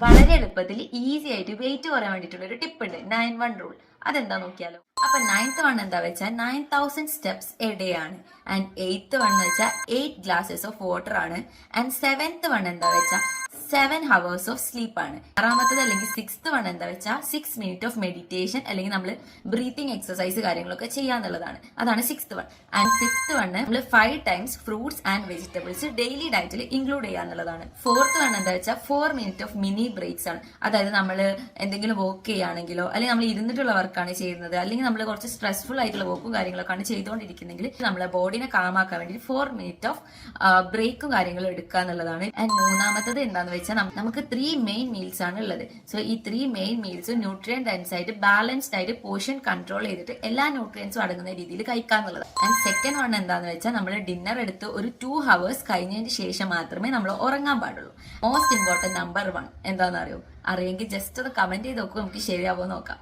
വളരെ എളുപ്പത്തിൽ ഈസി ആയിട്ട് വെയിറ്റ് കുറയാൻ വേണ്ടിയിട്ടുള്ള ഒരു ടിപ്പ് ഉണ്ട്, 9-1 റൂൾ. അതെന്താ നോക്കിയാലോ. അപ്പൊ 9th 1 എന്താ വെച്ചാൽ 9000 സ്റ്റെപ്സ് എ ഡേ ആണ്. ആൻഡ് 8th 1 എന്ന് വെച്ചാൽ 8 ഗ്ലാസസ് ഓഫ് വാട്ടർ ആണ്. ആൻഡ് 7th 1 എന്താ വെച്ചാൽ 7 hours ഓഫ് സ്ലീപ്പ് ആണ്. 6th അല്ലെങ്കിൽ 6th 1 എന്താ വെച്ചാൽ 6 minutes ഓഫ് മെഡിറ്റേഷൻ അല്ലെങ്കിൽ നമ്മൾ ബ്രീത്തിങ് എക്സസൈസ് കാര്യങ്ങളൊക്കെ ചെയ്യാന്നുള്ളതാണ്. അതാണ് 6th 1. ആൻഡ് 5th 1 നമ്മൾ 5 times fruits and vegetables daily ഡയറ്റിൽ ഇൻക്ലൂഡ് ചെയ്യാന്നുള്ളതാണ്. 4th 1 എന്താ വെച്ചാൽ 4 minutes ഓഫ് മിനി ബ്രേക്സ് ആണ്. അതായത് നമ്മൾ എന്തെങ്കിലും വർക്ക് ചെയ്യുകയാണെങ്കിലോ അല്ലെങ്കിൽ നമ്മൾ ഇരുന്നിട്ടുള്ള വർക്കാണ് ചെയ്യുന്നത്, അല്ലെങ്കിൽ നമ്മൾ കുറച്ച് സ്ട്രെസ്ഫുൾ ആയിട്ടുള്ള വർക്കും കാര്യങ്ങളൊക്കെയാണ് ചെയ്തുകൊണ്ടിരിക്കുന്നെങ്കിൽ നമ്മളെ ബോഡിനെ കാമാക്കാൻ വേണ്ടി 4 minutes ഓഫ് ബ്രേക്കും കാര്യങ്ങളും എടുക്കുക എന്നുള്ളതാണ്. ആൻഡ് 3ാമത്തത് എന്താണെന്ന് വെച്ചാൽ നമുക്ക് 3 മെയിൻ മീൽസ് ആണ് ഉള്ളത്. സോ ഈ 3 മെയിൻ മീൽസ് ന്യൂട്രിയൻ ഡെൻസ് ആയിട്ട് ബാലൻസ്ഡ് ആയിട്ട് പോർഷൻ കൺട്രോൾ ചെയ്തിട്ട് എല്ലാ ന്യൂട്രിയൻസും അടങ്ങുന്ന രീതിയിൽ കഴിക്കാന്നുള്ളത്. ആൻഡ് സെക്കൻഡ് 1 എന്താന്ന് വെച്ചാൽ നമ്മൾ ഡിന്നർ എടുത്ത് ഒരു 2 hours കഴിഞ്ഞതിന് ശേഷം മാത്രമേ നമ്മൾ ഉറങ്ങാൻ പാടുള്ളൂ. മോസ്റ്റ് ഇമ്പോർട്ടന്റ് നമ്പർ 1 എന്താണെന്ന് അറിയോ? അറിയെങ്കിൽ ജസ്റ്റ് ഒന്ന് കമന്റ് ചെയ്ത് നോക്കും, നമുക്ക് ശരിയാവോ നോക്കാം.